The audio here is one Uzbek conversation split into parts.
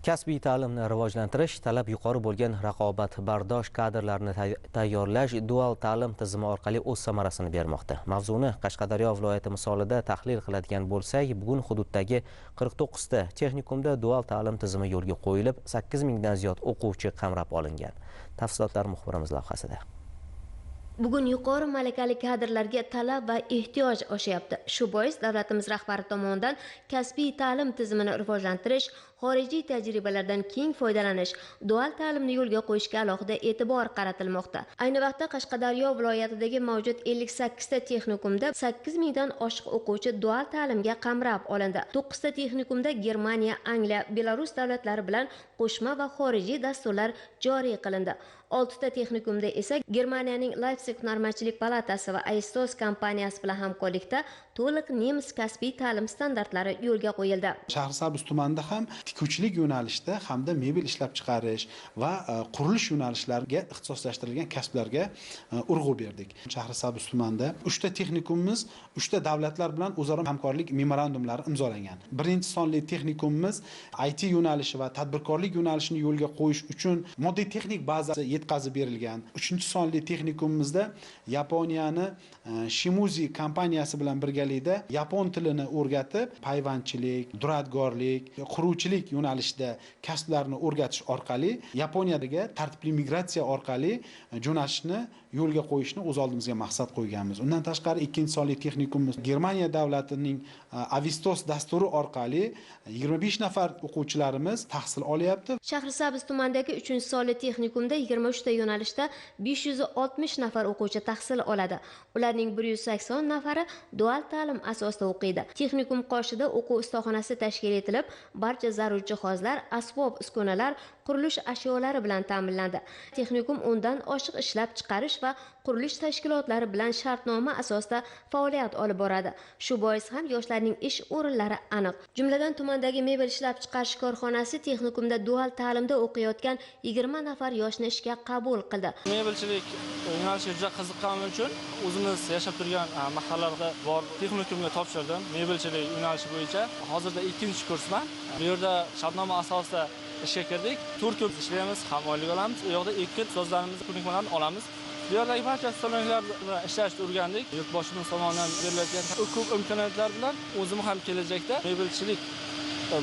Kasbiy ta'limni rivojlantirish, talab yuqori bo'lgan raqobatbardosh kadrlarni tayyorlash dual ta'lim tizimi orqali o'z samarasini bermoqda. Mavzuni Qashqadaryo viloyati misolida tahlil qiladigan bo'lsak, bugun hududdagi 49 ta texnikumda dual ta'lim tizimi yo'lga qo'yilib, 8000 dan ziyod o'quvchi qamrab olingan. Tafsilotlar muxbirimiz lavhasida. Bugun yuqori malakali kadrlarga talab va ehtiyoj oshyapti. Shu bois davlatimiz rahbari tomonidan kasbiy ta'lim tizimini rivojlantirish, xorijiy tajribalardan keng foydalanish, dual ta'limni yo'lga qo'yishga alohida e'tibor qaratilmoqda. Ayni vaqtda Qashqadaryo viloyatidagi mavjud 58 ta texnikumda 8000 dan oshiq o'quvchi dual ta'limga qamrab olindi. 9 ta texnikumda Germaniya, Angliya, Belarus davlatlari bilan qo'shma va xorijiy dasturlar joriy qilindi. 6 ta texnikumda esa Germaniyaning Leipzig hunarmandchilik palatasi va Aistos kompaniyasi bilan hamkorlikda to'liq nemis kasbiy ta'lim standartlari yo'lga qo'yildi. Shahrisabz tumanida ham tikuvchilik yo'nalishida hamda mebel ishlab chiqarish va qurilish yo'nalishlariga ixtisoslashtirilgan kasblarga urg'u berdik. Shahrisabz tumanida 3 ta texnikumimiz 3 ta davlatlar bilan o'zaro hamkorlik memorandumlari imzolangan. Birinchi sonli texnikumimiz IT yo'nalishi va tadbirkorlik yo'nalishini yo'lga qo'yish uchun moddiy texnik bazasi yetkazib berilgan. 3-chi sonli texnikumimizda Yaponiyani Shimuzi kompaniyasi bilan birgalikda yapon tilini o'rgatib, payvandchilik, duradgorlik, quruvchilik yo'nalishida kasblarni o'rgatish orqali Yaponiyadagi tartibli migratsiya orqali jo'nashni yo'lga qo'yishni o'z oldimizga maqsad qo'yganmiz. Undan tashqari 2-sonli texnikumimiz Germaniya davlatining Avistos dasturi orqali 25 nafar o'quvchilarimiz tahsil olyapti. Shahrisabz tumanidagi 3-sonli texnikumda 23 ta yo'nalishda 560 nafar o'quvchi tahsil oladi. Ularning 180 nafari dual ta'lim asosida o'qiydi. Texnikum qoshida o'quv ustaxonasi tashkil etilib, barcha zarur jihozlar, asbob uskunalar, qurilish ashyolari bilan ta'minlandi. Texnikum undan oshiq ishlab chiqarish va qurilish tashkilotlari bilan shartnoma asosida faoliyat olib boradi. Shu bois ham yoshlarning ish o'rinlari aniq. Jumladan tumandagi mebel ishlab chiqarish korxonasi texnikumda dual ta'limda o'qiyotgan 20 nafar yoshni ishga qabul qildi. Mebelchilik yo'nalishiga juda qiziqqanim uchun o'zimiz yashab turgan mahallalarga bor texnikumga topshirdim. Mebelchilik yo'nalishi bo'yicha hozirda 2-kursman. Bu yerda shartnoma asosida ishga kirdik. 4 kun ishlaymiz, ham oylik olamiz. U yoqda 2 kun ustozlarimizni ko'nikmalarni olamiz. Bu yerdagi barcha salonlar bilan ishlashni o'rgandik. Yurtboshimiz tomonidan beriladigan ko'p imkoniyatlar bilan o'zim ham kelajakda mebelchilik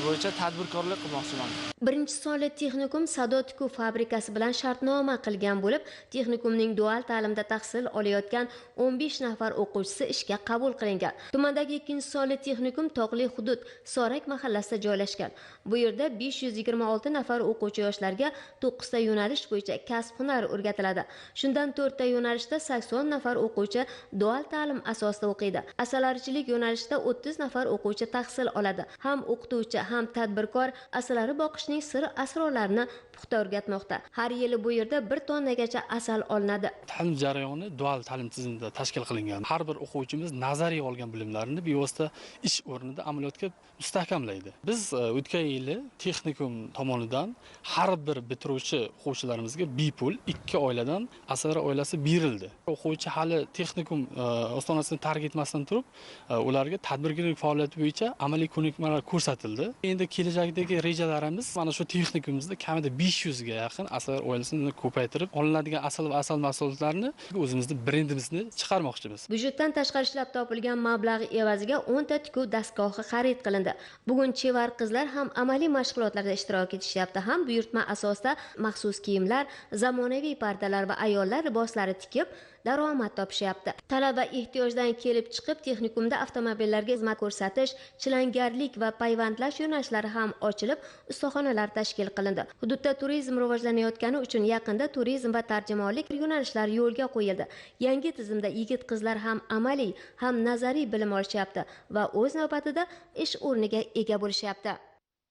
bo'yicha tadbirkorlik qilmoqchiman. 1-sonli texnikum Sado tikuv fabrikasi bilan shartnoma qilgan bo'lib, texnikumning dual ta'limda tahsil olayotgan 15 nafar o'quvchisi ishga qabul qilingan. Tumandagi 2-sonli texnikum tog'li hudud Sorak mahallasida joylashgan. Bu yerda 526 nafar o'quvchi yoshlarga 9 ta yo'nalish bo'yicha kasb-hunar o'rgatiladi. Shundan 4 ta yo'nalishda 80 nafar o'quvchi dual ta'lim asosida o'qiydi. Asalarichilik yo'nalishida 30 nafar o'quvchi tahsil oladi. Ham o'qituvchi, ham tadbirkor asalari boqishning sir asrorlarini puxta o'rgatmoqda. Har yili bu yerda 1 tonnagacha asal olinadi. Ta'lim jarayoni dual ta'lim tizimida tashkil qilingan. Har bir o'quvchimiz nazariy olgan bilimlarini bevosita ish o'rnida amaliyotga mustahkamlaydi. Biz o'tgan yili texnikum tomonidan har bir bitiruvchi o'quvchilarimizga bepul 2 oiladan asar oilasi berildi. O'quvchi hali texnikum ostonasini tark etmasdan turib, ularga tadbirkorlik faoliyati bo'yicha amaliy ko'nikmalar ko'rsatildi. Endi kelajakdagi rejalarimiz mana shu texnikumimizda kamida 500 ga yaqin asar oilasini ko'paytirib, olinadigan asal va asal mahsulotlarini o'zimizning brendimizni chiqarmoqchimiz. Byudjetdan tashqari ishlab topilgan mablag' evaziga 10 ta tikuv dastgohi xarid qilindi. Bugun chevar qizlar ham amaliy mashg'ulotlarda ishtirok etishyapti, ham buyurtma asosida maxsus kiyimlar, zamonaviy pardalar va ayollar liboslari tikib daromad topishyapti. Talab va ehtiyojdan kelib chiqib texnikumda avtomobillarga xizmat ko'rsatish, chilangarlik va payvandlash yo'nalishlari ham ochilib, ustaxonalar tashkil qilindi. Hududda turizm rivojlanayotgani uchun yaqinda turizm va tarjimonlik yo'nalishlari yo'lga qo'yildi. Yangi tizimda yigit-qizlar ham amaliy, ham nazariy bilim olishyapti va o'z navbatida ish o'rniga ega bo'lishyapti.